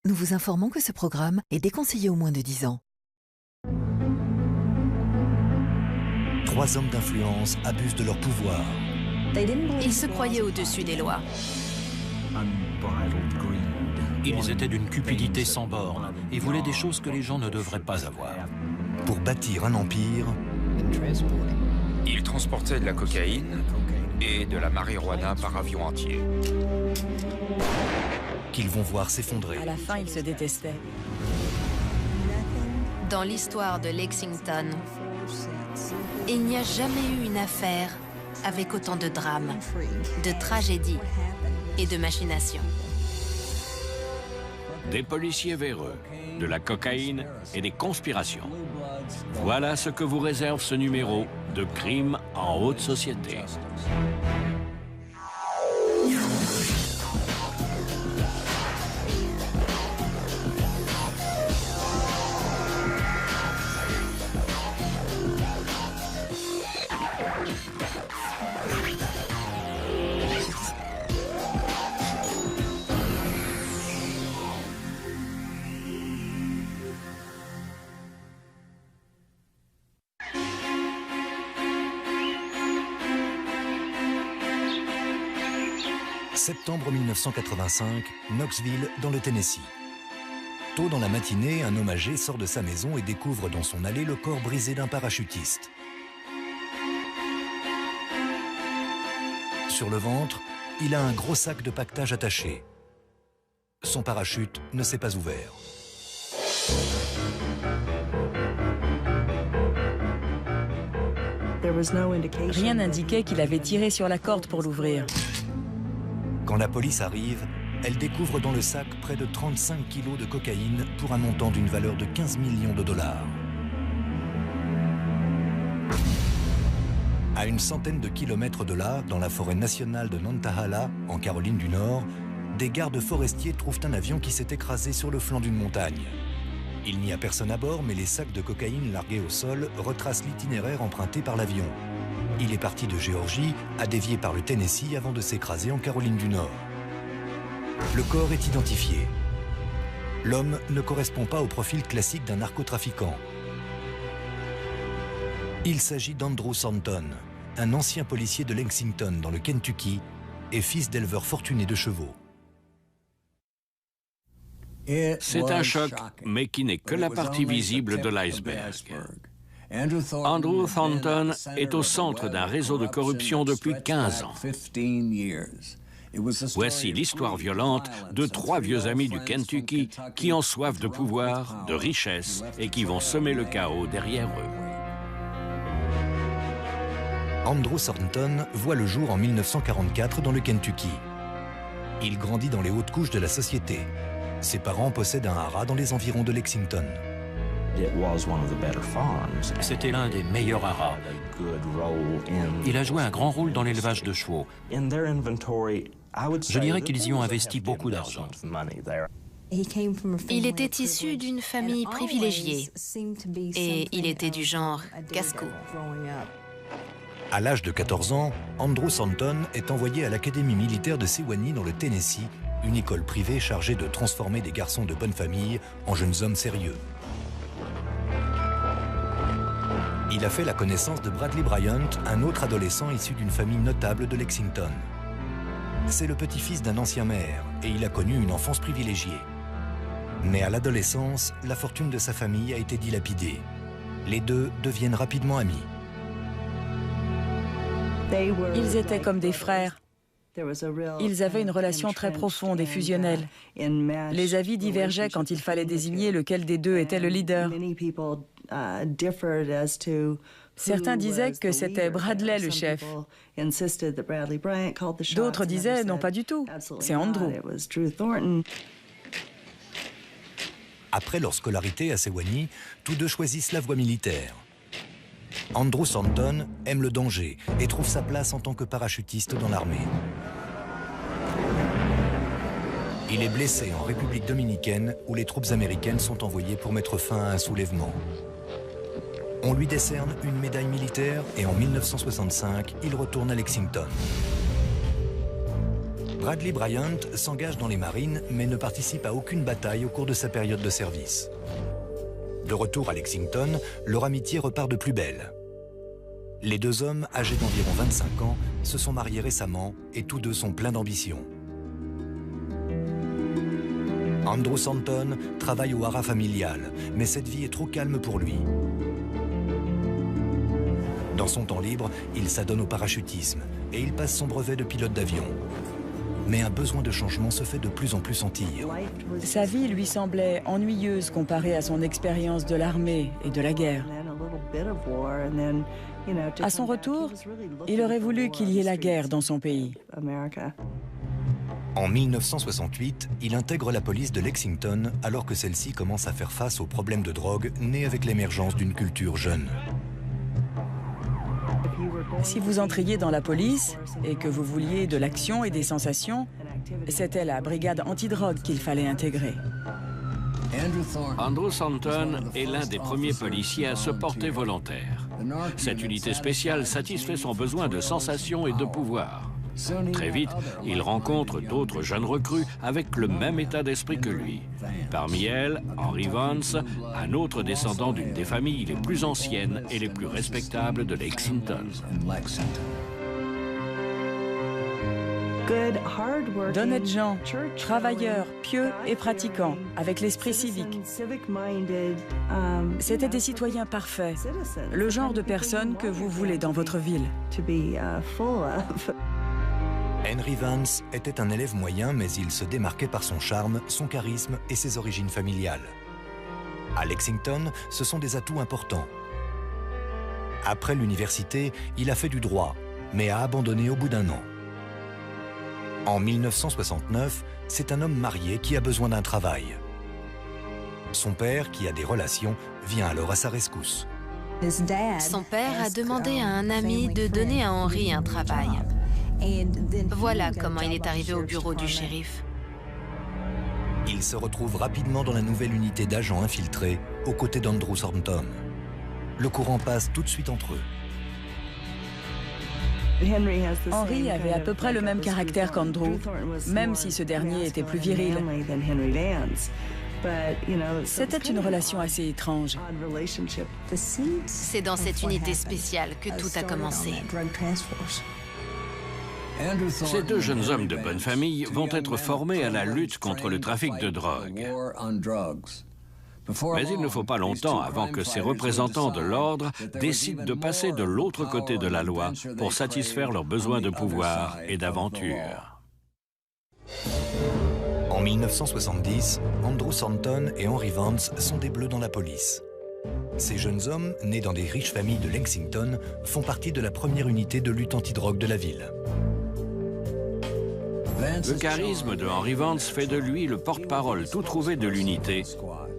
Nous vous informons que ce programme est déconseillé aux moins de 10 ans. 3 hommes d'influence abusent de leur pouvoir. Ils se croyaient au-dessus des lois. Ils étaient d'une cupidité sans borne et voulaient des choses que les gens ne devraient pas avoir. Pour bâtir un empire, Ils transportaient de la cocaïne et de la marijuana par avion entier. qu'ils vont voir s'effondrer. À la fin, ils se détestaient. Dans l'histoire de Lexington, il n'y a jamais eu une affaire avec autant de drames, de tragédies et de machinations. Des policiers véreux, de la cocaïne et des conspirations. Voilà ce que vous réserve ce numéro de Crime en haute société. Septembre 1985, Knoxville, dans le Tennessee. Tôt dans la matinée, un homme âgé sort de sa maison et découvre dans son allée le corps brisé d'un parachutiste. Sur le ventre, il a un gros sac de paquetage attaché. Son parachute ne s'est pas ouvert. Rien n'indiquait qu'il avait tiré sur la corde pour l'ouvrir. Quand la police arrive, elle découvre dans le sac près de 35 kilos de cocaïne pour un montant d'une valeur de 15 millions de dollars. À une centaine de kilomètres de là, dans la forêt nationale de Nantahala, en Caroline du Nord, des gardes forestiers trouvent un avion qui s'est écrasé sur le flanc d'une montagne. Il n'y a personne à bord, mais les sacs de cocaïne largués au sol retracent l'itinéraire emprunté par l'avion. Il est parti de Géorgie, a dévié par le Tennessee avant de s'écraser en Caroline du Nord. Le corps est identifié. L'homme ne correspond pas au profil classique d'un narcotrafiquant. Il s'agit d'Andrew Thornton, un ancien policier de Lexington dans le Kentucky et fils d'éleveurs fortunés de chevaux. C'est un choc, mais qui n'est que la partie visible de l'iceberg. Andrew Thornton est au centre d'un réseau de corruption depuis 15 ans. Voici l'histoire violente de 3 vieux amis du Kentucky qui ont soif de pouvoir, de richesse et qui vont semer le chaos derrière eux. Andrew Thornton voit le jour en 1944 dans le Kentucky. Il grandit dans les hautes couches de la société. Ses parents possèdent un haras dans les environs de Lexington. C'était l'un des meilleurs haras. Il a joué un grand rôle dans l'élevage de chevaux. Je dirais qu'ils y ont investi beaucoup d'argent. Il était issu d'une famille privilégiée et il était du genre casse-cou. À l'âge de 14 ans, Andrew Thornton est envoyé à l'académie militaire de Sewanee dans le Tennessee, une école privée chargée de transformer des garçons de bonne famille en jeunes hommes sérieux. Il a fait la connaissance de Bradley Bryant, un autre adolescent issu d'une famille notable de Lexington. C'est le petit-fils d'un ancien maire et il a connu une enfance privilégiée. Mais à l'adolescence, la fortune de sa famille a été dilapidée. Les deux deviennent rapidement amis. Ils étaient comme des frères. Ils avaient une relation très profonde et fusionnelle. Les avis divergeaient quand il fallait désigner lequel des deux était le leader. Certains disaient que c'était Bradley le chef. D'autres disaient non, pas du tout. C'est Andrew. Après leur scolarité à Sewanee, tous deux choisissent la voie militaire. Andrew Thornton aime le danger et trouve sa place en tant que parachutiste dans l'armée. Il est blessé en République dominicaine où les troupes américaines sont envoyées pour mettre fin à un soulèvement. On lui décerne une médaille militaire et en 1965, il retourne à Lexington. Bradley Bryant s'engage dans les marines, mais ne participe à aucune bataille au cours de sa période de service. De retour à Lexington, leur amitié repart de plus belle. Les deux hommes, âgés d'environ 25 ans, se sont mariés récemment et tous deux sont pleins d'ambition. Andrew Thornton travaille au haras familial, mais cette vie est trop calme pour lui. Dans son temps libre, il s'adonne au parachutisme et il passe son brevet de pilote d'avion. Mais un besoin de changement se fait de plus en plus sentir. Sa vie lui semblait ennuyeuse comparée à son expérience de l'armée et de la guerre. À son retour, il aurait voulu qu'il y ait la guerre dans son pays. En 1968, il intègre la police de Lexington alors que celle-ci commence à faire face aux problèmes de drogue nés avec l'émergence d'une culture jeune. Si vous entriez dans la police et que vous vouliez de l'action et des sensations, c'était la brigade antidrogue qu'il fallait intégrer. Andrew Thornton est l'un des premiers policiers à se porter volontaire. Cette unité spéciale satisfait son besoin de sensations et de pouvoir. Très vite, il rencontre d'autres jeunes recrues avec le même état d'esprit que lui. Parmi elles, Henry Vance, un autre descendant d'une des familles les plus anciennes et les plus respectables de Lexington. D'honnêtes gens, travailleurs, pieux et pratiquants, avec l'esprit civique. C'étaient des citoyens parfaits, le genre de personnes que vous voulez dans votre ville. Henry Vance était un élève moyen, mais il se démarquait par son charme, son charisme et ses origines familiales. À Lexington, ce sont des atouts importants. Après l'université, il a fait du droit, mais a abandonné au bout d'un an. En 1969, c'est un homme marié qui a besoin d'un travail. Son père, qui a des relations, vient alors à sa rescousse. Son père a demandé à un ami de donner à Henry un travail. Voilà comment il est arrivé au bureau du shérif. Il se retrouve rapidement dans la nouvelle unité d'agents infiltrés, aux côtés d'Andrew Thornton. Le courant passe tout de suite entre eux. Henry avait à peu près le même caractère qu'Andrew, même si ce dernier était plus viril. C'était une relation assez étrange. C'est dans cette unité spéciale que tout a commencé. Ces deux jeunes hommes de bonne famille vont être formés à la lutte contre le trafic de drogue. Mais il ne faut pas longtemps avant que ces représentants de l'ordre décident de passer de l'autre côté de la loi pour satisfaire leurs besoins de pouvoir et d'aventure. En 1970, Andrew Thornton et Henry Vance sont des bleus dans la police. Ces jeunes hommes, nés dans des riches familles de Lexington, font partie de la première unité de lutte antidrogue de la ville. Le charisme de Henry Vance fait de lui le porte-parole tout trouvé de l'unité,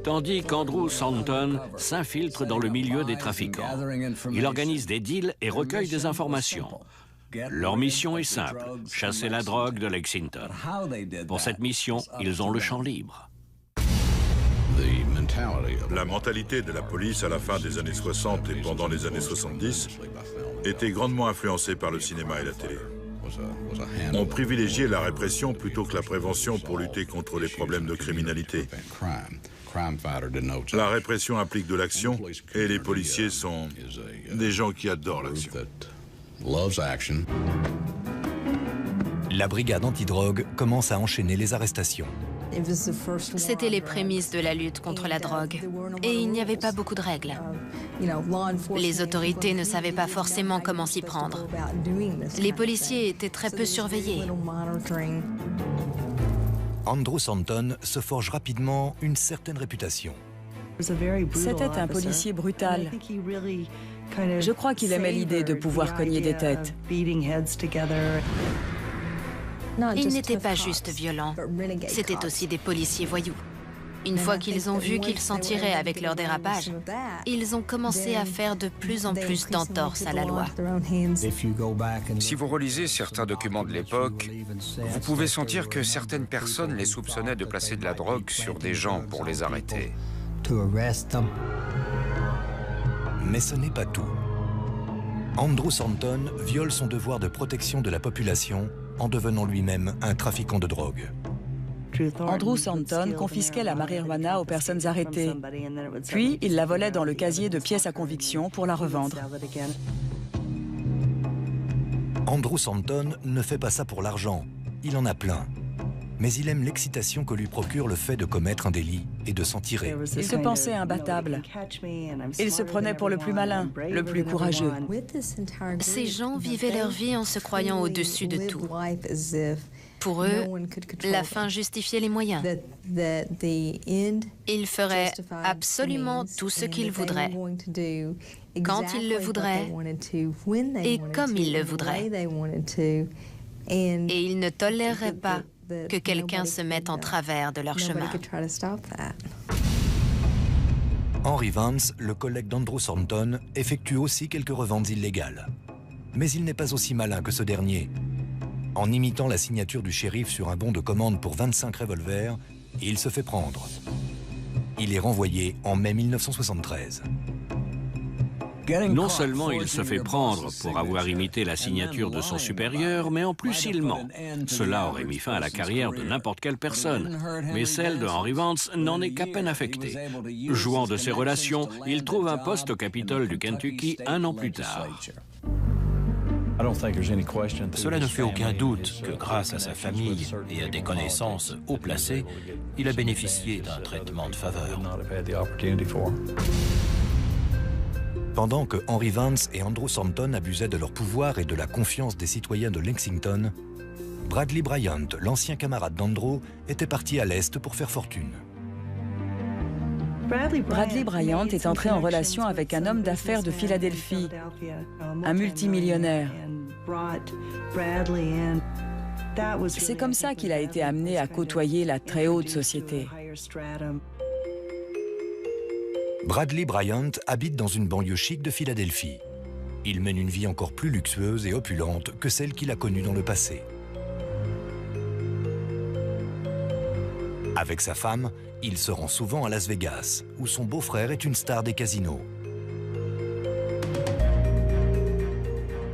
tandis qu'Andrew Thornton s'infiltre dans le milieu des trafiquants. Il organise des deals et recueille des informations. Leur mission est simple, chasser la drogue de Lexington. Pour cette mission, ils ont le champ libre. La mentalité de la police à la fin des années 60 et pendant les années 70 était grandement influencée par le cinéma et la télé. On privilégiait la répression plutôt que la prévention pour lutter contre les problèmes de criminalité. La répression implique de l'action et les policiers sont des gens qui adorent l'action. La brigade antidrogue commence à enchaîner les arrestations. C'était les prémices de la lutte contre la drogue. Et il n'y avait pas beaucoup de règles. Les autorités ne savaient pas forcément comment s'y prendre. Les policiers étaient très peu surveillés. Andrew Thornton se forge rapidement une certaine réputation. C'était un policier brutal. Je crois qu'il aimait l'idée de pouvoir cogner des têtes. Ils n'étaient pas juste violents, c'était aussi des policiers voyous. Une fois qu'ils ont vu qu'ils s'en tiraient avec leur dérapage, ils ont commencé à faire de plus en plus d'entorses à la loi. Si vous relisez certains documents de l'époque, vous pouvez sentir que certaines personnes les soupçonnaient de placer de la drogue sur des gens pour les arrêter. Mais ce n'est pas tout. Andrew Thornton viole son devoir de protection de la population en devenant lui-même un trafiquant de drogue. Andrew Thornton confisquait la marijuana aux personnes arrêtées. Puis, il la volait dans le casier de pièces à conviction pour la revendre. Andrew Thornton ne fait pas ça pour l'argent. Il en a plein. Mais il aime l'excitation que lui procure le fait de commettre un délit et de s'en tirer. Il se pensait imbattable. Il se prenait pour le plus malin, le plus courageux. Ces gens vivaient leur vie en se croyant au-dessus de tout. Pour eux, la fin justifiait les moyens. Ils feraient absolument tout ce qu'ils voudraient, quand ils le voudraient et comme ils le voudraient. Et ils ne toléreraient pas que quelqu'un se mette en travers de leur chemin. Henry Vance, le collègue d'Andrew Thornton, effectue aussi quelques reventes illégales. Mais il n'est pas aussi malin que ce dernier. En imitant la signature du shérif sur un bon de commande pour 25 revolvers, il se fait prendre. Il est renvoyé en mai 1973. Non seulement il se fait prendre pour avoir imité la signature de son supérieur, mais en plus il ment. Cela aurait mis fin à la carrière de n'importe quelle personne, mais celle de Henry Vance n'en est qu'à peine affectée. Jouant de ses relations, il trouve un poste au Capitole du Kentucky un an plus tard. Cela ne fait aucun doute que grâce à sa famille et à des connaissances haut placées, il a bénéficié d'un traitement de faveur. Pendant que Henry Vance et Andrew Thornton abusaient de leur pouvoir et de la confiance des citoyens de Lexington, Bradley Bryant, l'ancien camarade d'Andrew, était parti à l'Est pour faire fortune. Bradley Bryant est entré en relation avec un homme d'affaires de Philadelphie, un multimillionnaire. C'est comme ça qu'il a été amené à côtoyer la très haute société. Bradley Bryant habite dans une banlieue chic de Philadelphie. Il mène une vie encore plus luxueuse et opulente que celle qu'il a connue dans le passé. Avec sa femme, il se rend souvent à Las Vegas, où son beau-frère est une star des casinos.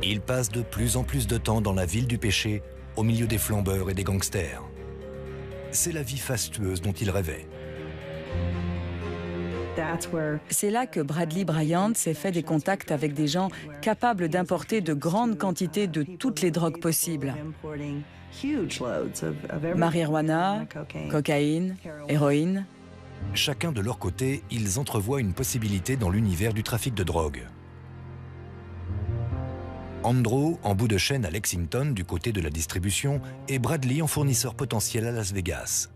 Il passe de plus en plus de temps dans la ville du péché, au milieu des flambeurs et des gangsters. C'est la vie fastueuse dont il rêvait. C'est là que Bradley Bryant s'est fait des contacts avec des gens capables d'importer de grandes quantités de toutes les drogues possibles. Marijuana, cocaïne, héroïne. Chacun de leur côté, ils entrevoient une possibilité dans l'univers du trafic de drogue. Andrew en bout de chaîne à Lexington du côté de la distribution et Bradley en fournisseur potentiel à Las Vegas.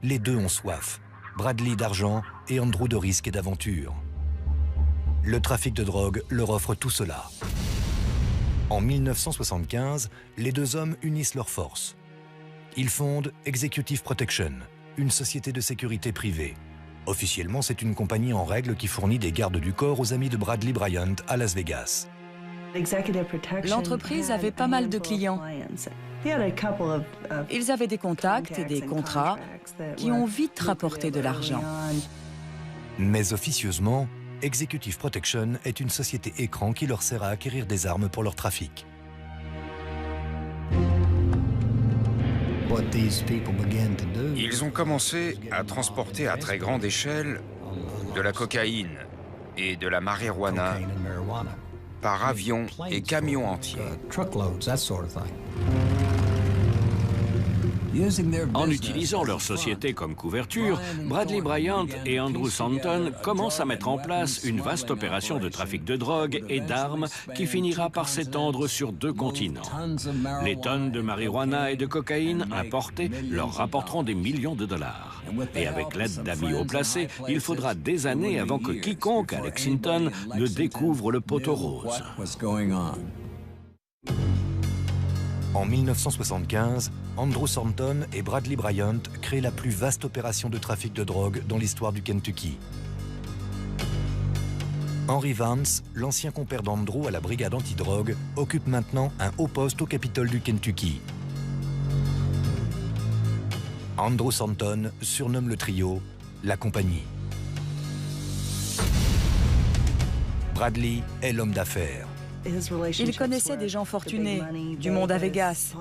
Les deux ont soif. Bradley d'argent et Andrew de risque et d'aventure. Le trafic de drogue leur offre tout cela. En 1975, les deux hommes unissent leurs forces. Ils fondent Executive Protection, une société de sécurité privée. Officiellement, c'est une compagnie en règle qui fournit des gardes du corps aux amis de Bradley Bryant à Las Vegas. L'entreprise avait pas mal de clients. Ils avaient des contacts et des contrats qui ont vite rapporté de l'argent. Mais officieusement, Executive Protection est une société écran qui leur sert à acquérir des armes pour leur trafic. Ils ont commencé à transporter à très grande échelle de la cocaïne et de la marijuana par avion et camion entier. En utilisant leur société comme couverture, Bradley Bryant et Andrew Thornton commencent à mettre en place une vaste opération de trafic de drogue et d'armes qui finira par s'étendre sur 2 continents. Les tonnes de marijuana et de cocaïne importées leur rapporteront des millions de dollars. Et avec l'aide d'amis haut placés, il faudra des années avant que quiconque à Lexington ne découvre le poteau rose. En 1975, Andrew Thornton et Bradley Bryant créent la plus vaste opération de trafic de drogue dans l'histoire du Kentucky. Henry Vance, l'ancien compère d'Andrew à la brigade antidrogue, occupe maintenant un haut poste au Capitole du Kentucky. Andrew Thornton surnomme le trio la compagnie. Bradley est l'homme d'affaires. Il connaissait des gens fortunés, du monde à Vegas,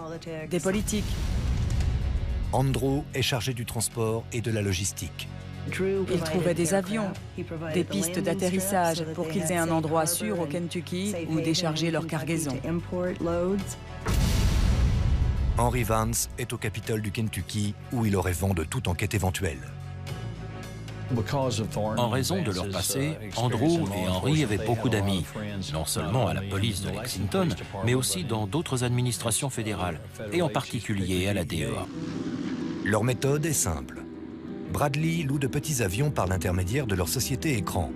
des politiques. Andrew est chargé du transport et de la logistique. Il trouvait des avions, des pistes d'atterrissage pour qu'ils aient un endroit sûr au Kentucky où décharger leur cargaison. Henry Vance est au Capitole du Kentucky où il aurait vent de toute enquête éventuelle. En raison de leur passé, Andrew et Henry avaient beaucoup d'amis, non seulement à la police de Lexington, mais aussi dans d'autres administrations fédérales, et en particulier à la DEA. Leur méthode est simple. Bradley loue de petits avions par l'intermédiaire de leur société écran.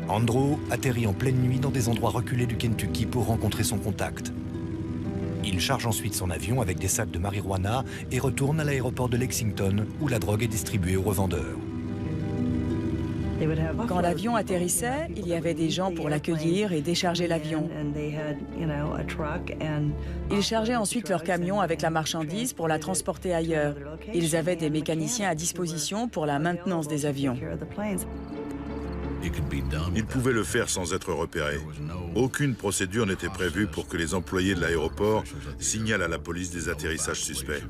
Andrew atterrit en pleine nuit dans des endroits reculés du Kentucky pour rencontrer son contact. Il charge ensuite son avion avec des sacs de marijuana et retourne à l'aéroport de Lexington où la drogue est distribuée aux revendeurs. Quand l'avion atterrissait, il y avait des gens pour l'accueillir et décharger l'avion. Ils chargeaient ensuite leur camion avec la marchandise pour la transporter ailleurs. Ils avaient des mécaniciens à disposition pour la maintenance des avions. Ils pouvaient le faire sans être repérés. Aucune procédure n'était prévue pour que les employés de l'aéroport signalent à la police des atterrissages suspects.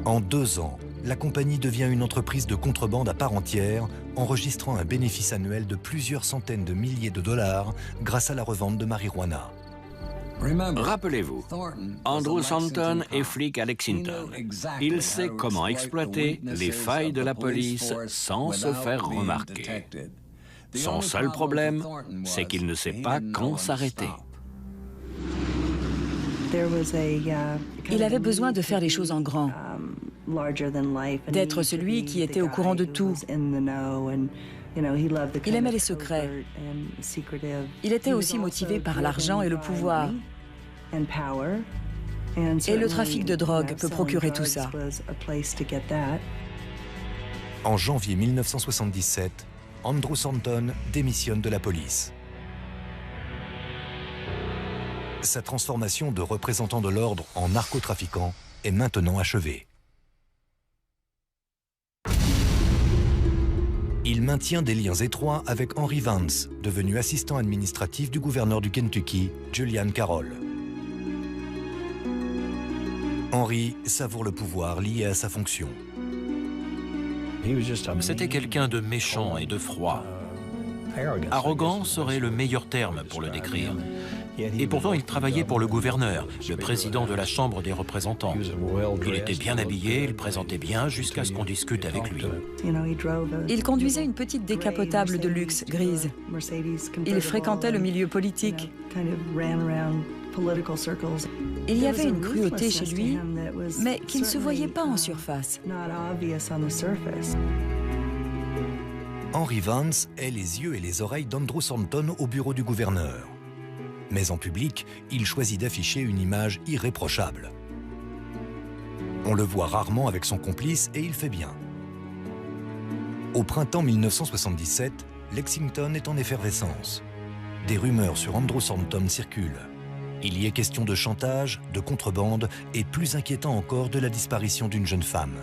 En 2 ans, la compagnie devient une entreprise de contrebande à part entière, enregistrant un bénéfice annuel de plusieurs centaines de milliers de dollars grâce à la revente de marijuana. Rappelez-vous, Andrew Thornton est flic à Lexington. Il sait comment exploiter les failles de la police sans se faire remarquer. Son seul problème, c'est qu'il ne sait pas quand s'arrêter. Il avait besoin de faire les choses en grand, d'être celui qui était au courant de tout. Il aimait les secrets. Il était aussi motivé par l'argent et le pouvoir. Et le trafic de drogue peut procurer tout ça. En janvier 1977, Andrew Thornton démissionne de la police. Sa transformation de représentant de l'ordre en narcotrafiquant est maintenant achevée. Il maintient des liens étroits avec Henry Vance, devenu assistant administratif du gouverneur du Kentucky, Julian Carroll. Henry savoure le pouvoir lié à sa fonction. C'était quelqu'un de méchant et de froid. Arrogant serait le meilleur terme pour le décrire. Et pourtant, il travaillait pour le gouverneur, le président de la Chambre des représentants. Il était bien habillé, il présentait bien jusqu'à ce qu'on discute avec lui. Il conduisait une petite décapotable de luxe grise. Il fréquentait le milieu politique. Il y avait une cruauté chez lui, mais qui ne se voyait pas en surface. Henry Vance est les yeux et les oreilles d'Andrew Thornton au bureau du gouverneur. Mais en public, il choisit d'afficher une image irréprochable. On le voit rarement avec son complice et il fait bien. Au printemps 1977, Lexington est en effervescence. Des rumeurs sur Andrew Thornton circulent. Il y est question de chantage, de contrebande et, plus inquiétant encore, de la disparition d'une jeune femme.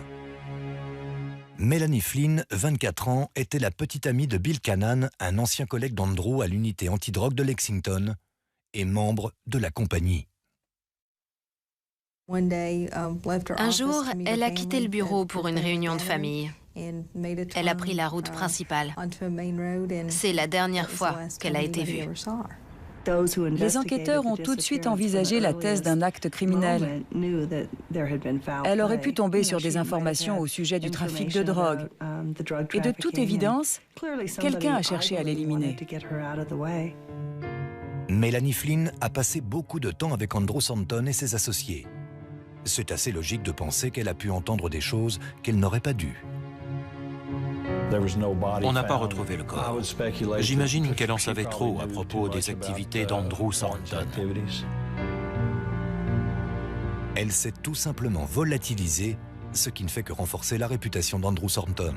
Melanie Flynn, 24 ans, était la petite amie de Bill Cannon, un ancien collègue d'Andrew à l'unité antidrogue de Lexington, et membre de la compagnie. Un jour, elle a quitté le bureau pour une réunion de famille. Elle a pris la route principale. C'est la dernière fois qu'elle a été vue. Les enquêteurs ont tout de suite envisagé la thèse d'un acte criminel. Elle aurait pu tomber sur des informations au sujet du trafic de drogue. Et de toute évidence, quelqu'un a cherché à l'éliminer. Melanie Flynn a passé beaucoup de temps avec Andrew Thornton et ses associés. C'est assez logique de penser qu'elle a pu entendre des choses qu'elle n'aurait pas dû. On n'a pas retrouvé le corps. J'imagine qu'elle en savait trop à propos des activités d'Andrew Thornton. Elle s'est tout simplement volatilisée, ce qui ne fait que renforcer la réputation d'Andrew Thornton.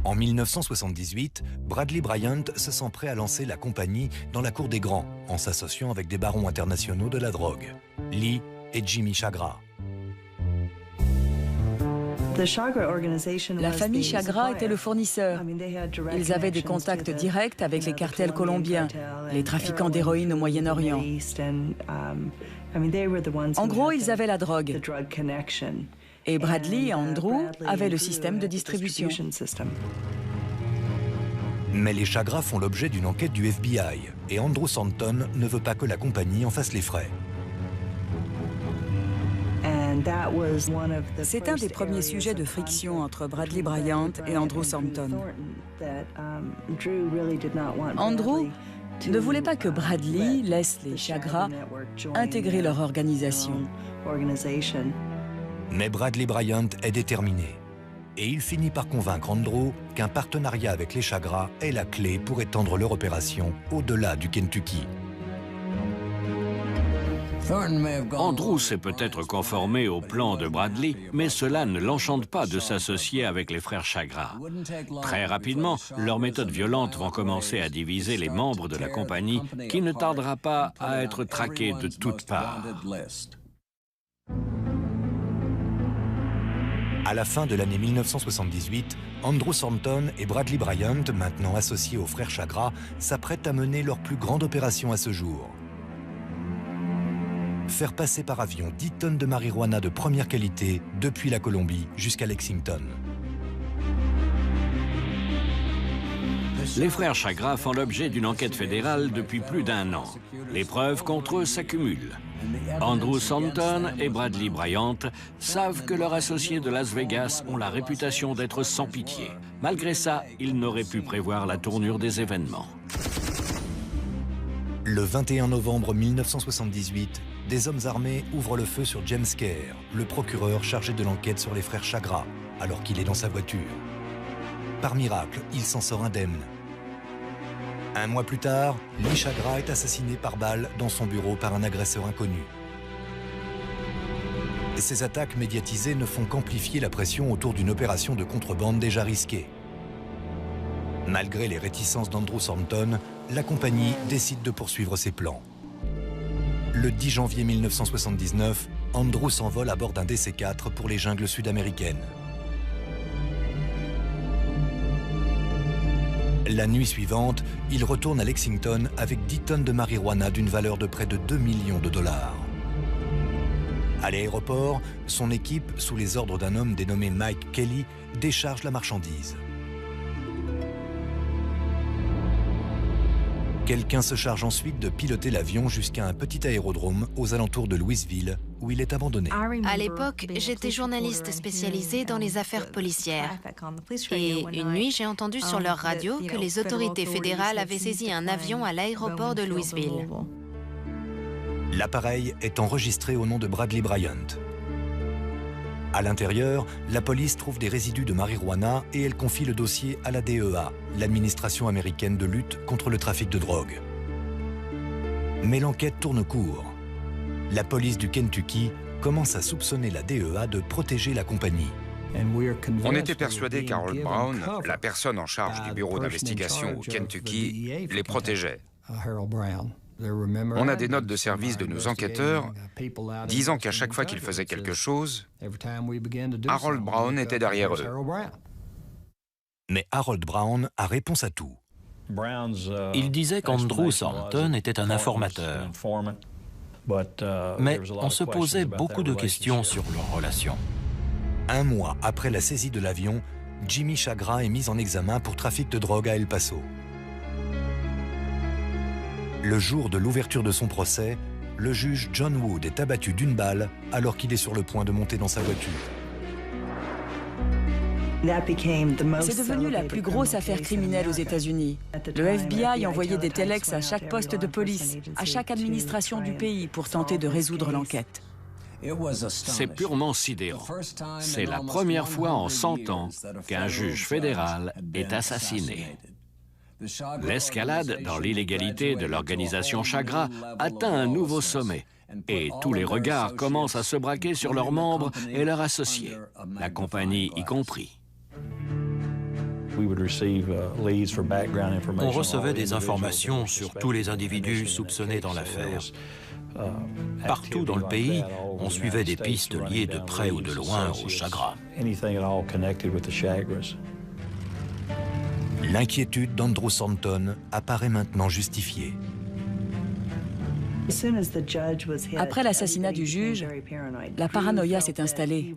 En 1978, Bradley Bryant se sent prêt à lancer la compagnie dans la cour des grands, en s'associant avec des barons internationaux de la drogue, Lee et Jimmy Chagra. La famille Chagra était le fournisseur. Ils avaient des contacts directs avec les cartels colombiens, les trafiquants d'héroïne au Moyen-Orient. En gros, ils avaient la drogue. Et Bradley et Andrew avaient le système de distribution. Mais les Chagra font l'objet d'une enquête du FBI et Andrew Stanton ne veut pas que la compagnie en fasse les frais. C'est un des premiers sujets de friction entre Bradley Bryant et Andrew Stanton. Andrew ne voulait pas que Bradley laisse les Chagra intégrer leur organisation. Mais Bradley Bryant est déterminé. Et il finit par convaincre Andrew qu'un partenariat avec les Chagra est la clé pour étendre leur opération au-delà du Kentucky. Andrew s'est peut-être conformé au plan de Bradley, mais cela ne l'enchante pas de s'associer avec les frères Chagra. Très rapidement, leurs méthodes violentes vont commencer à diviser les membres de la compagnie, qui ne tardera pas à être traqués de toutes parts. À la fin de l'année 1978, Andrew Stanton et Bradley Bryant, maintenant associés aux frères Chagra, s'apprêtent à mener leur plus grande opération à ce jour. Faire passer par avion 10 tonnes de marijuana de première qualité depuis la Colombie jusqu'à Lexington. Les frères Chagra font l'objet d'une enquête fédérale depuis plus d'1 an. Les preuves contre eux s'accumulent. Andrew Stanton et Bradley Bryant savent que leurs associés de Las Vegas ont la réputation d'être sans pitié. Malgré ça, ils n'auraient pu prévoir la tournure des événements. Le 21 novembre 1978, des hommes armés ouvrent le feu sur James Kerr, le procureur chargé de l'enquête sur les frères Chagra, alors qu'il est dans sa voiture. Par miracle, il s'en sort indemne. Un mois plus tard, Lee Chagra est assassiné par balle dans son bureau par un agresseur inconnu. Ces attaques médiatisées ne font qu'amplifier la pression autour d'une opération de contrebande déjà risquée. Malgré les réticences d'Andrew Stanton, la compagnie décide de poursuivre ses plans. Le 10 janvier 1979, Andrew s'envole à bord d'un DC-4 pour les jungles sud-américaines. La nuit suivante, il retourne à Lexington avec 10 tonnes de marijuana d'une valeur de près de 2 millions de dollars. À l'aéroport, son équipe, sous les ordres d'un homme dénommé Mike Kelly, décharge la marchandise. Quelqu'un se charge ensuite de piloter l'avion jusqu'à un petit aérodrome aux alentours de Louisville, où il est abandonné. À l'époque, j'étais journaliste spécialisée dans les affaires policières. Et une nuit, j'ai entendu sur leur radio que les autorités fédérales avaient saisi un avion à l'aéroport de Louisville. L'appareil est enregistré au nom de Bradley Bryant. À l'intérieur, la police trouve des résidus de marijuana et elle confie le dossier à la DEA, l'administration américaine de lutte contre le trafic de drogue. Mais l'enquête tourne court. La police du Kentucky commence à soupçonner la DEA de protéger la compagnie. On était persuadé qu'Harold Brown, la personne en charge du bureau d'investigation au Kentucky, les protégeait. On a des notes de service de nos enquêteurs disant qu'à chaque fois qu'ils faisaient quelque chose, Harold Brown était derrière eux. Mais Harold Brown a réponse à tout. Il disait qu'Andrew Stanton était un informateur. Mais on se posait beaucoup de questions sur leur relation. Un mois après la saisie de l'avion, Jimmy Chagra est mis en examen pour trafic de drogue à El Paso. Le jour de l'ouverture de son procès, le juge John Wood est abattu d'une balle alors qu'il est sur le point de monter dans sa voiture. C'est devenu la plus grosse affaire criminelle aux États-Unis. Le FBI envoyait des téléx à chaque poste de police, à chaque administration du pays pour tenter de résoudre l'enquête. C'est purement sidérant. C'est la première fois en 100 ans qu'un juge fédéral est assassiné. L'escalade dans l'illégalité de l'organisation Chagra atteint un nouveau sommet et tous les regards commencent à se braquer sur leurs membres et leurs associés, la compagnie y compris. On recevait des informations sur tous les individus soupçonnés dans l'affaire. Partout dans le pays, on suivait des pistes liées de près ou de loin aux Chagras. L'inquiétude d'Andrew Thornton apparaît maintenant justifiée. Après l'assassinat du juge, la paranoïa s'est installée.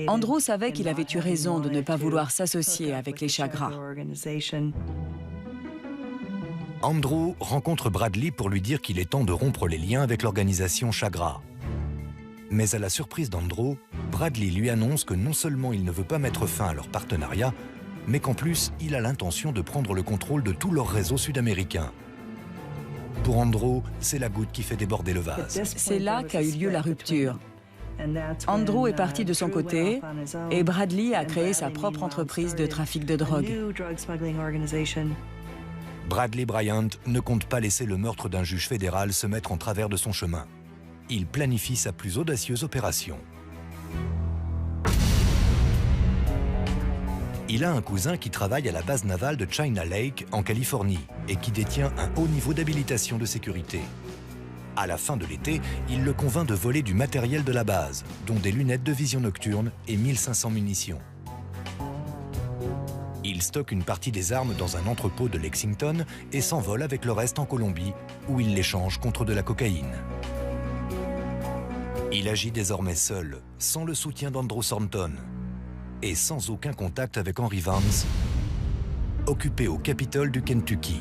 Andrew savait qu'il avait eu raison de ne pas vouloir s'associer avec les Chagras. Andrew rencontre Bradley pour lui dire qu'il est temps de rompre les liens avec l'organisation Chagras. Mais à la surprise d'Andrew, Bradley lui annonce que non seulement il ne veut pas mettre fin à leur partenariat, mais qu'en plus, il a l'intention de prendre le contrôle de tout leur réseau sud-américain. Pour Andrew, c'est la goutte qui fait déborder le vase. C'est là qu'a eu lieu la rupture. Andrew est parti de son côté et Bradley a créé sa propre entreprise de trafic de drogue. Bradley Bryant ne compte pas laisser le meurtre d'un juge fédéral se mettre en travers de son chemin. Il planifie sa plus audacieuse opération. Il a un cousin qui travaille à la base navale de China Lake, en Californie, et qui détient un haut niveau d'habilitation de sécurité. À la fin de l'été, il le convainc de voler du matériel de la base, dont des lunettes de vision nocturne et 1500 munitions. Il stocke une partie des armes dans un entrepôt de Lexington et s'envole avec le reste en Colombie, où il l'échange contre de la cocaïne. Il agit désormais seul, sans le soutien d'Andrew Thornton, et sans aucun contact avec Henry Vance, occupé au Capitole du Kentucky.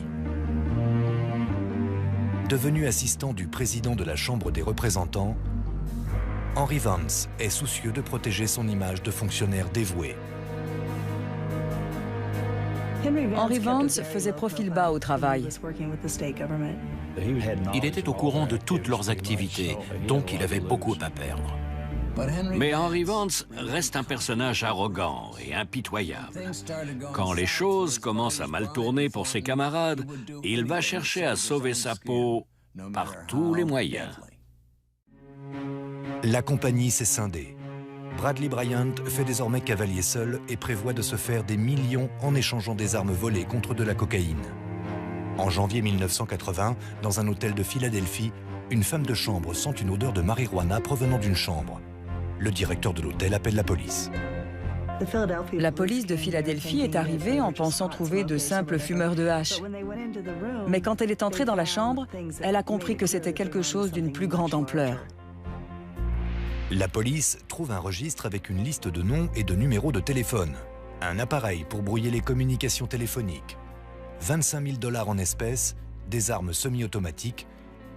Devenu assistant du président de la Chambre des représentants, Henry Vance est soucieux de protéger son image de fonctionnaire dévoué. Henry Vance faisait profil bas au travail. Il était au courant de toutes leurs activités, donc il avait beaucoup à perdre. Mais Henry Vance reste un personnage arrogant et impitoyable. Quand les choses commencent à mal tourner pour ses camarades, il va chercher à sauver sa peau par tous les moyens. La compagnie s'est scindée. Bradley Bryant fait désormais cavalier seul et prévoit de se faire des millions en échangeant des armes volées contre de la cocaïne. En janvier 1980, dans un hôtel de Philadelphie, une femme de chambre sent une odeur de marijuana provenant d'une chambre. Le directeur de l'hôtel appelle la police. La police de Philadelphie est arrivée en pensant trouver de simples fumeurs de hash. Mais quand elle est entrée dans la chambre, elle a compris que c'était quelque chose d'une plus grande ampleur. La police trouve un registre avec une liste de noms et de numéros de téléphone, un appareil pour brouiller les communications téléphoniques, 25 000 $ en espèces, des armes semi-automatiques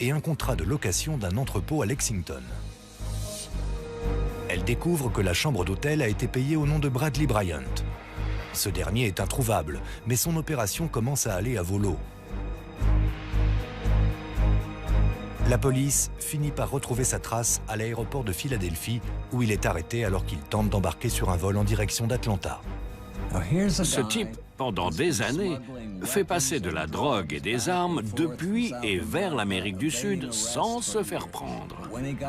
et un contrat de location d'un entrepôt à Lexington. Elle découvre que la chambre d'hôtel a été payée au nom de Bradley Bryant. Ce dernier est introuvable, mais son opération commence à aller à volo. La police finit par retrouver sa trace à l'aéroport de Philadelphie, où il est arrêté alors qu'il tente d'embarquer sur un vol en direction d'Atlanta. Ce type, pendant des années, fait passer de la drogue et des armes depuis et vers l'Amérique du Sud sans se faire prendre.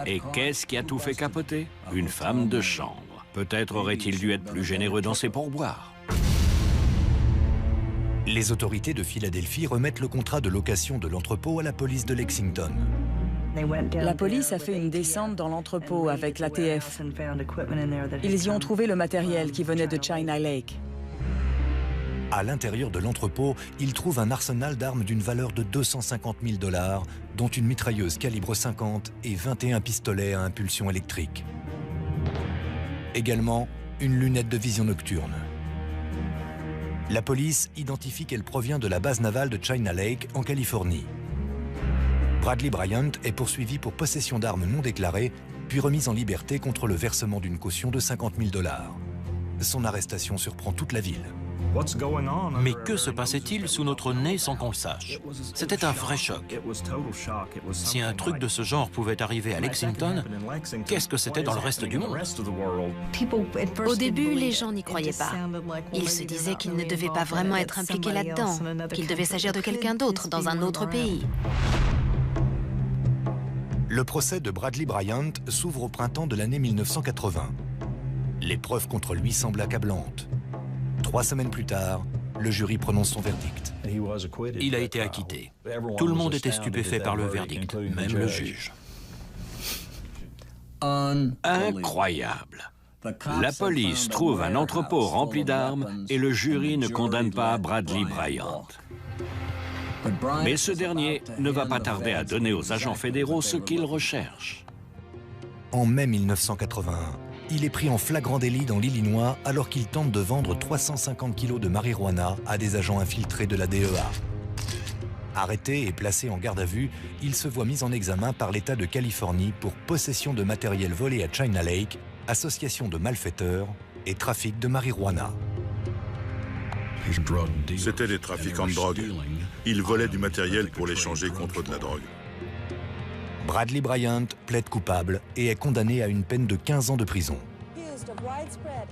Et qu'est-ce qui a tout fait capoter? Une femme de chambre. Peut-être aurait-il dû être plus généreux dans ses pourboires. Les autorités de Philadelphie remettent le contrat de location de l'entrepôt à la police de Lexington. La police a fait une descente dans l'entrepôt avec l'ATF. Ils y ont trouvé le matériel qui venait de China Lake. À l'intérieur de l'entrepôt, ils trouvent un arsenal d'armes d'une valeur de 250 000 $, dont une mitrailleuse calibre 50 et 21 pistolets à impulsion électrique. Également, une lunette de vision nocturne. La police identifie qu'elle provient de la base navale de China Lake, en Californie. Bradley Bryant est poursuivi pour possession d'armes non déclarées, puis remis en liberté contre le versement d'une caution de 50 000 $. Son arrestation surprend toute la ville. Mais que se passait-il sous notre nez sans qu'on le sache? C'était un vrai choc. Si un truc de ce genre pouvait arriver à Lexington, qu'est-ce que c'était dans le reste du monde? Au début, les gens n'y croyaient pas. Ils se disaient qu'ils ne devaient pas vraiment être impliqués là-dedans, qu'il devait s'agir de quelqu'un d'autre dans un autre pays. Le procès de Bradley Bryant s'ouvre au printemps de l'année 1980. Les preuves contre lui semblent accablantes. 3 semaines plus tard, le jury prononce son verdict. Il a été acquitté. Tout le monde était stupéfait par le verdict, même le juge. Incroyable. La police trouve un entrepôt rempli d'armes et le jury ne condamne pas Bradley Bryant. Mais ce dernier ne va pas tarder à donner aux agents fédéraux ce qu'ils recherchent. En mai 1981, il est pris en flagrant délit dans l'Illinois alors qu'il tente de vendre 350 kilos de marijuana à des agents infiltrés de la DEA. Arrêté et placé en garde à vue, il se voit mis en examen par l'État de Californie pour possession de matériel volé à China Lake, association de malfaiteurs et trafic de marijuana. C'étaient des trafiquants de drogue. Ils volaient du matériel pour l'échanger contre de la drogue. Bradley Bryant plaide coupable et est condamné à une peine de 15 ans de prison.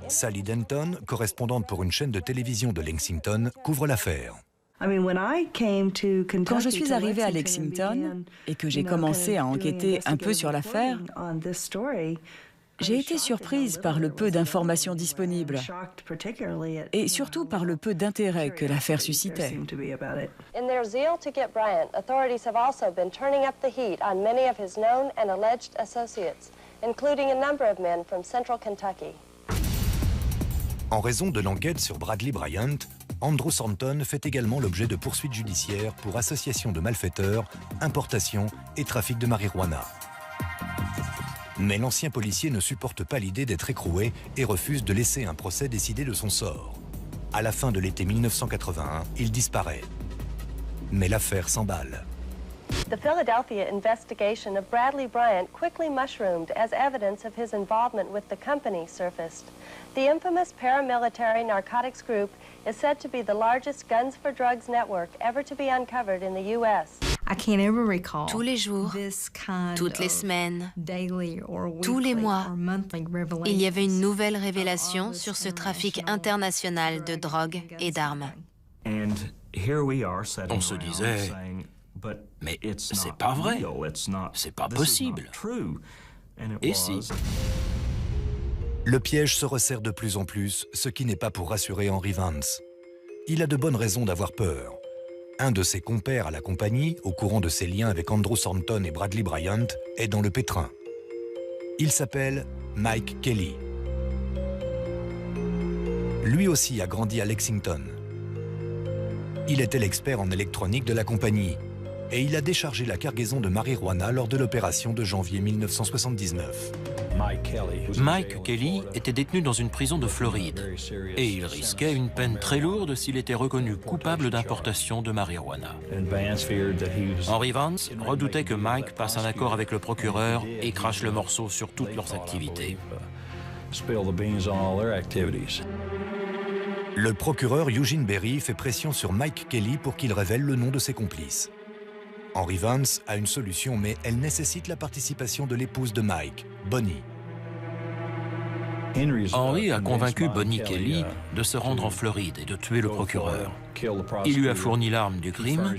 Sally Denton, correspondante pour une chaîne de télévision de Lexington, couvre l'affaire. Quand je suis arrivée à Lexington et que j'ai commencé à enquêter un peu sur l'affaire, j'ai été surprise par le peu d'informations disponibles et surtout par le peu d'intérêt que l'affaire suscitait. In their zeal to get Bryant, authorities have also been turning up the heat on many of his known and alleged associates, including a number of men from central Kentucky. En raison de l'enquête sur Bradley Bryant, Andrew Thornton fait également l'objet de poursuites judiciaires pour association de malfaiteurs, importation et trafic de marijuana. Mais l'ancien policier ne supporte pas l'idée d'être écroué et refuse de laisser un procès décider de son sort. À la fin de l'été 1981, il disparaît. Mais l'affaire s'emballe. The Philadelphia investigation of Bradley Bryant quickly mushroomed as evidence of his involvement with the company surfaced. The infamous paramilitary narcotics group is said to be the largest guns for drugs network ever to be uncovered in the U.S. Tous les jours, toutes les semaines, tous les mois, il y avait une nouvelle révélation sur ce trafic international de drogue et d'armes. On se disait, mais c'est pas vrai, c'est pas possible. Et si? Le piège se resserre de plus en plus, ce qui n'est pas pour rassurer Henry Vance. Il a de bonnes raisons d'avoir peur. Un de ses compères à la compagnie, au courant de ses liens avec Andrew Thornton et Bradley Bryant, est dans le pétrin. Il s'appelle Mike Kelly. Lui aussi a grandi à Lexington. Il était l'expert en électronique de la compagnie et il a déchargé la cargaison de marijuana lors de l'opération de janvier 1979. Mike Kelly était détenu dans une prison de Floride et il risquait une peine très lourde s'il était reconnu coupable d'importation de marijuana. Henry Vance redoutait que Mike passe un accord avec le procureur et crache le morceau sur toutes leurs activités. Le procureur Eugene Berry fait pression sur Mike Kelly pour qu'il révèle le nom de ses complices. Henry Vance a une solution, mais elle nécessite la participation de l'épouse de Mike, Bonnie. Henry a convaincu Bonnie Kelly de se rendre en Floride et de tuer le procureur. Il lui a fourni l'arme du crime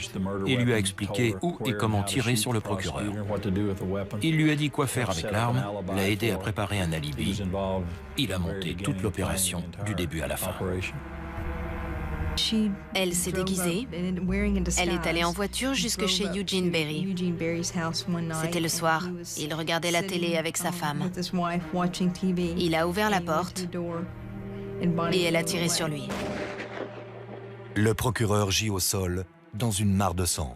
et lui a expliqué où et comment tirer sur le procureur. Il lui a dit quoi faire avec l'arme, l'a aidé à préparer un alibi. Il a monté toute l'opération du début à la fin. Elle s'est déguisée. Elle est allée en voiture jusque chez Eugene Berry. C'était le soir. Il regardait la télé avec sa femme. Il a ouvert la porte et elle a tiré sur lui. Le procureur gît au sol, dans une mare de sang.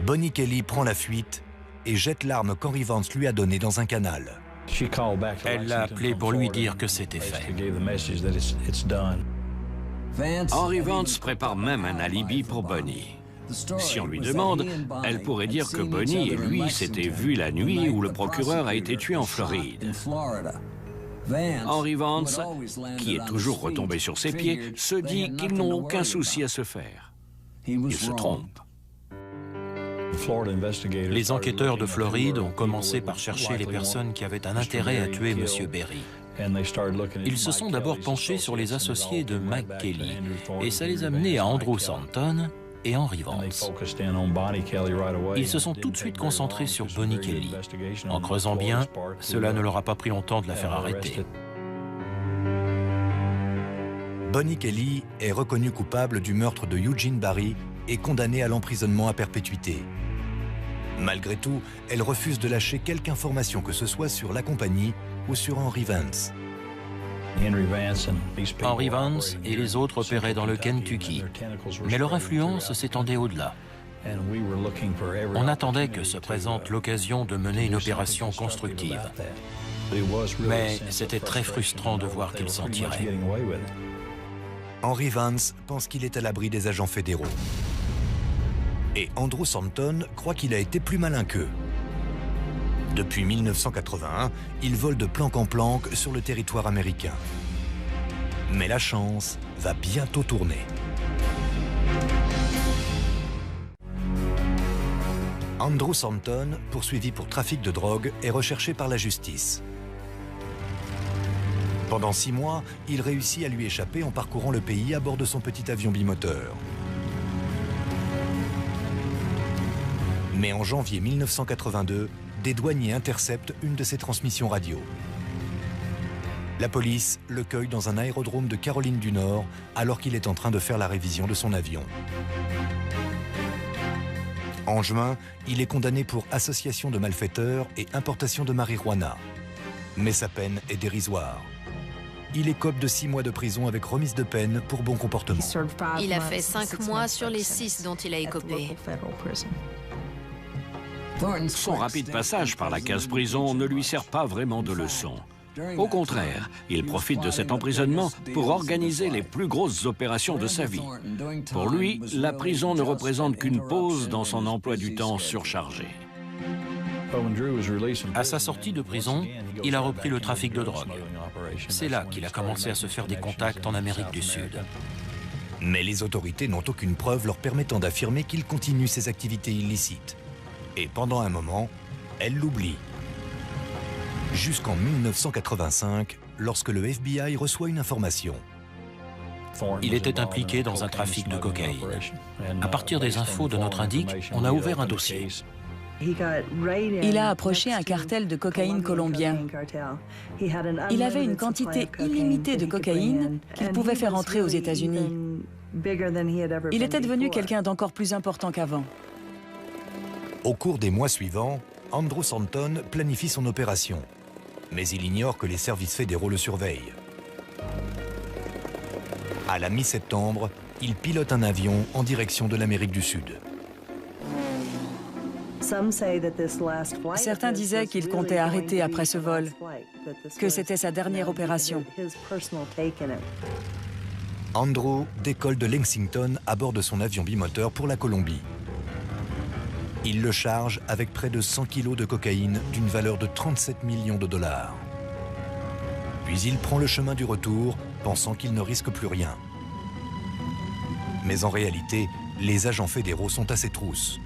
Bonnie Kelly prend la fuite et jette l'arme qu'Henry Vance lui a donnée dans un canal. Elle l'a appelé pour lui dire que c'était fait. Henry Vance prépare même un alibi pour Bonnie. Si on lui demande, elle pourrait dire que Bonnie et lui s'étaient vus la nuit où le procureur a été tué en Floride. Henry Vance, qui est toujours retombé sur ses pieds, se dit qu'ils n'ont aucun souci à se faire. Il se trompe. Les enquêteurs de Floride ont commencé par chercher les personnes qui avaient un intérêt à tuer M. Berry. Ils se sont d'abord penchés sur les associés de Mike Kelly et ça les a menés à Andrew Thornton et Henry Vance. Ils se sont tout de suite concentrés sur Bonnie Kelly. En creusant bien, cela ne leur a pas pris longtemps de la faire arrêter. Bonnie Kelly est reconnue coupable du meurtre de Eugene Barry et condamnée à l'emprisonnement à perpétuité. Malgré tout, elle refuse de lâcher quelque information que ce soit sur la compagnie ou sur Henry Vance. Henry Vance et les autres opéraient dans le Kentucky, mais leur influence s'étendait au-delà. On attendait que se présente l'occasion de mener une opération constructive. Mais c'était très frustrant de voir qu'ils s'en tiraient. Henry Vance pense qu'il est à l'abri des agents fédéraux. Et Andrew Stanton croit qu'il a été plus malin qu'eux. Depuis 1981, il vole de planque en planque sur le territoire américain. Mais la chance va bientôt tourner. Andrew Stanton, poursuivi pour trafic de drogue, est recherché par la justice. Pendant 6 mois, il réussit à lui échapper en parcourant le pays à bord de son petit avion bimoteur. Mais en janvier 1982, des douaniers interceptent une de ses transmissions radio. La police le cueille dans un aérodrome de Caroline du Nord alors qu'il est en train de faire la révision de son avion. En juin, il est condamné pour association de malfaiteurs et importation de marijuana. Mais sa peine est dérisoire. Il écope de 6 mois de prison avec remise de peine pour bon comportement. Il a fait 5 mois sur les 6 dont il a écopé. Son rapide passage par la case prison ne lui sert pas vraiment de leçon. Au contraire, il profite de cet emprisonnement pour organiser les plus grosses opérations de sa vie. Pour lui, la prison ne représente qu'une pause dans son emploi du temps surchargé. À sa sortie de prison, il a repris le trafic de drogue. C'est là qu'il a commencé à se faire des contacts en Amérique du Sud. Mais les autorités n'ont aucune preuve leur permettant d'affirmer qu'il continue ses activités illicites. Et pendant un moment, elles l'oublient. Jusqu'en 1985, lorsque le FBI reçoit une information. Il était impliqué dans un trafic de cocaïne. À partir des infos de notre indique, on a ouvert un dossier. Il a approché un cartel de cocaïne colombien. Il avait une quantité illimitée de cocaïne qu'il pouvait faire entrer aux États-Unis. Il était devenu quelqu'un d'encore plus important qu'avant. Au cours des mois suivants, Andrew Stanton planifie son opération. Mais il ignore que les services fédéraux le surveillent. À la mi-septembre, il pilote un avion en direction de l'Amérique du Sud. Certains disaient qu'il comptait arrêter après ce vol, que c'était sa dernière opération. Andrew décolle de Lexington à bord de son avion bimoteur pour la Colombie. Il le charge avec près de 100 kilos de cocaïne d'une valeur de 37 millions de dollars. Puis il prend le chemin du retour, pensant qu'il ne risque plus rien. Mais en réalité, les agents fédéraux sont à ses trousses.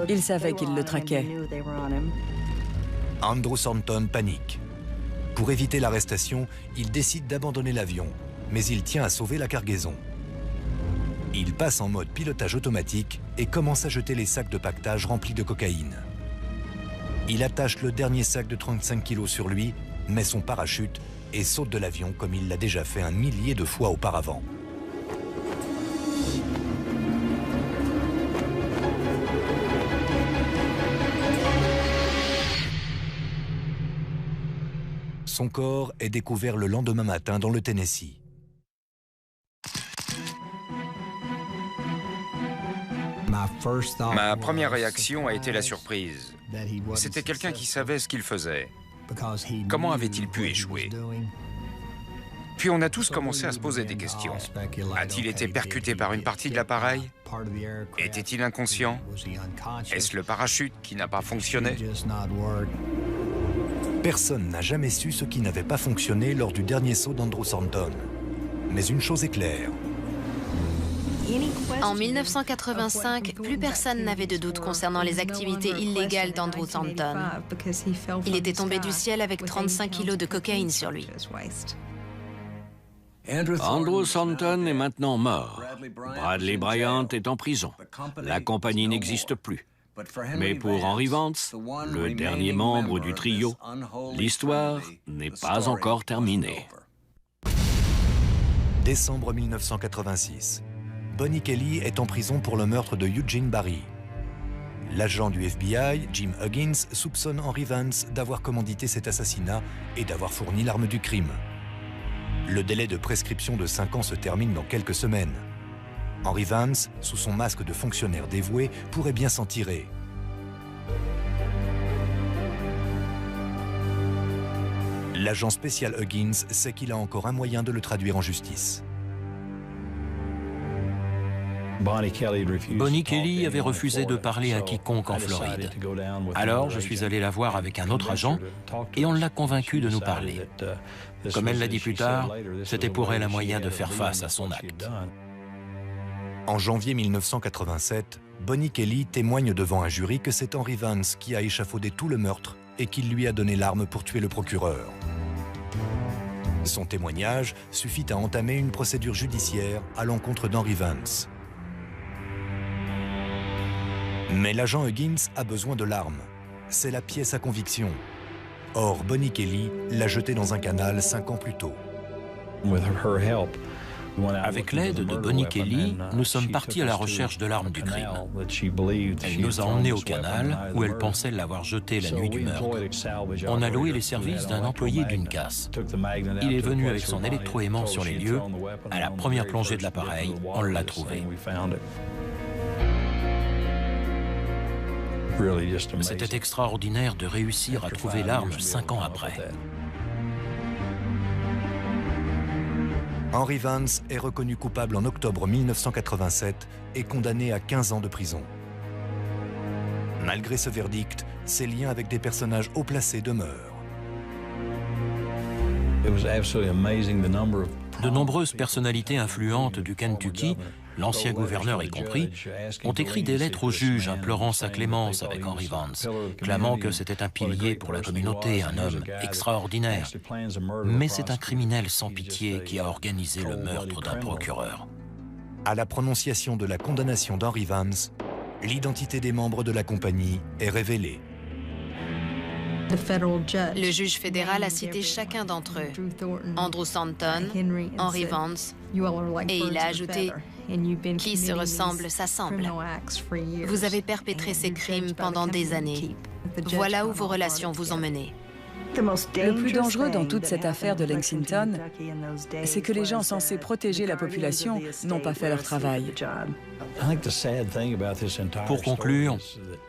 Il savait qu'il le traquait. Andrew Stanton panique. Pour éviter l'arrestation, il décide d'abandonner l'avion, mais il tient à sauver la cargaison. Il passe en mode pilotage automatique et commence à jeter les sacs de paquetage remplis de cocaïne. Il attache le dernier sac de 35 kilos sur lui, met son parachute et saute de l'avion comme il l'a déjà fait un millier de fois auparavant. Son corps est découvert le lendemain matin dans le Tennessee. Ma première réaction a été la surprise. C'était quelqu'un qui savait ce qu'il faisait. Comment avait-il pu échouer? Puis on a tous commencé à se poser des questions. A-t-il été percuté par une partie de l'appareil? Était-il inconscient? Est-ce le parachute qui n'a pas fonctionné? Personne n'a jamais su ce qui n'avait pas fonctionné lors du dernier saut d'Andrew Stanton. Mais une chose est claire. En 1985, plus personne n'avait de doute concernant les activités illégales d'Andrew Stanton. Il était tombé du ciel avec 35 kilos de cocaïne sur lui. Andrew Stanton est maintenant mort. Bradley Bryant est en prison. La compagnie n'existe plus. Mais pour Henry Vance, le dernier membre du trio, l'histoire n'est pas encore terminée. Décembre 1986. Bonnie Kelly est en prison pour le meurtre de Eugene Barry. L'agent du FBI, Jim Huggins, soupçonne Henry Vance d'avoir commandité cet assassinat et d'avoir fourni l'arme du crime. Le délai de prescription de 5 ans se termine dans quelques semaines. Henry Vance, sous son masque de fonctionnaire dévoué, pourrait bien s'en tirer. L'agent spécial Huggins sait qu'il a encore un moyen de le traduire en justice. Bonnie Kelly avait refusé de parler à quiconque en Floride. Alors, je suis allé la voir avec un autre agent et on l'a convaincue de nous parler. Comme elle l'a dit plus tard, c'était pour elle un moyen de faire face à son acte. En janvier 1987, Bonnie Kelly témoigne devant un jury que c'est Henry Vance qui a échafaudé tout le meurtre et qu'il lui a donné l'arme pour tuer le procureur. Son témoignage suffit à entamer une procédure judiciaire à l'encontre d'Henry Vance. Mais l'agent Huggins a besoin de l'arme. C'est la pièce à conviction. Or, Bonnie Kelly l'a jetée dans un canal 5 ans plus tôt. Avec l'aide de Bonnie Kelly, nous sommes partis à la recherche de l'arme du crime. Elle nous a emmenés au canal où elle pensait l'avoir jetée la nuit du meurtre. On a loué les services d'un employé d'une casse. Il est venu avec son électroaimant sur les lieux. À la première plongée de l'appareil, on l'a trouvé. C'était extraordinaire de réussir à trouver l'arme 5 ans après. Henry Vance est reconnu coupable en octobre 1987 et condamné à 15 ans de prison. Malgré ce verdict, ses liens avec des personnages haut placés demeurent. De nombreuses personnalités influentes du Kentucky, l'ancien gouverneur y compris, ont écrit des lettres au juge implorant sa clémence avec Henry Vance, clamant que c'était un pilier pour la communauté, un homme extraordinaire. Mais c'est un criminel sans pitié qui a organisé le meurtre d'un procureur. À la prononciation de la condamnation d'Henry Vance, l'identité des membres de la compagnie est révélée. Le juge fédéral a cité chacun d'entre eux, Andrew Thornton, Henry Vance, et il a ajouté « Qui se ressemble s'assemble ». Vous avez perpétré ces crimes pendant des années. Voilà où vos relations vous ont mené. Le plus dangereux dans toute cette affaire de Lexington, c'est que les gens censés protéger la population n'ont pas fait leur travail. Pour conclure,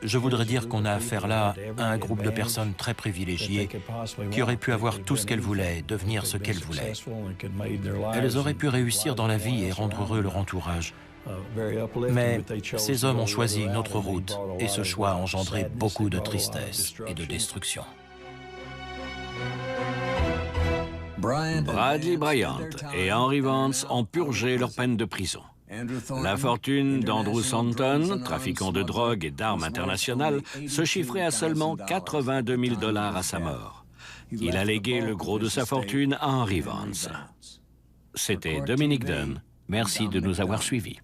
je voudrais dire qu'on a affaire là à un groupe de personnes très privilégiées qui auraient pu avoir tout ce qu'elles voulaient, devenir ce qu'elles voulaient. Elles auraient pu réussir dans la vie et rendre heureux leur entourage. Mais ces hommes ont choisi une autre route et ce choix a engendré beaucoup de tristesse et de destruction. Bradley Bryant et Henry Vance ont purgé leur peine de prison. La fortune d'Andrew Thornton, trafiquant de drogue et d'armes internationales, se chiffrait à seulement 82 000 $ à sa mort. Il a légué le gros de sa fortune à Henry Vance. C'était Dominique Dunn. Merci de nous avoir suivis.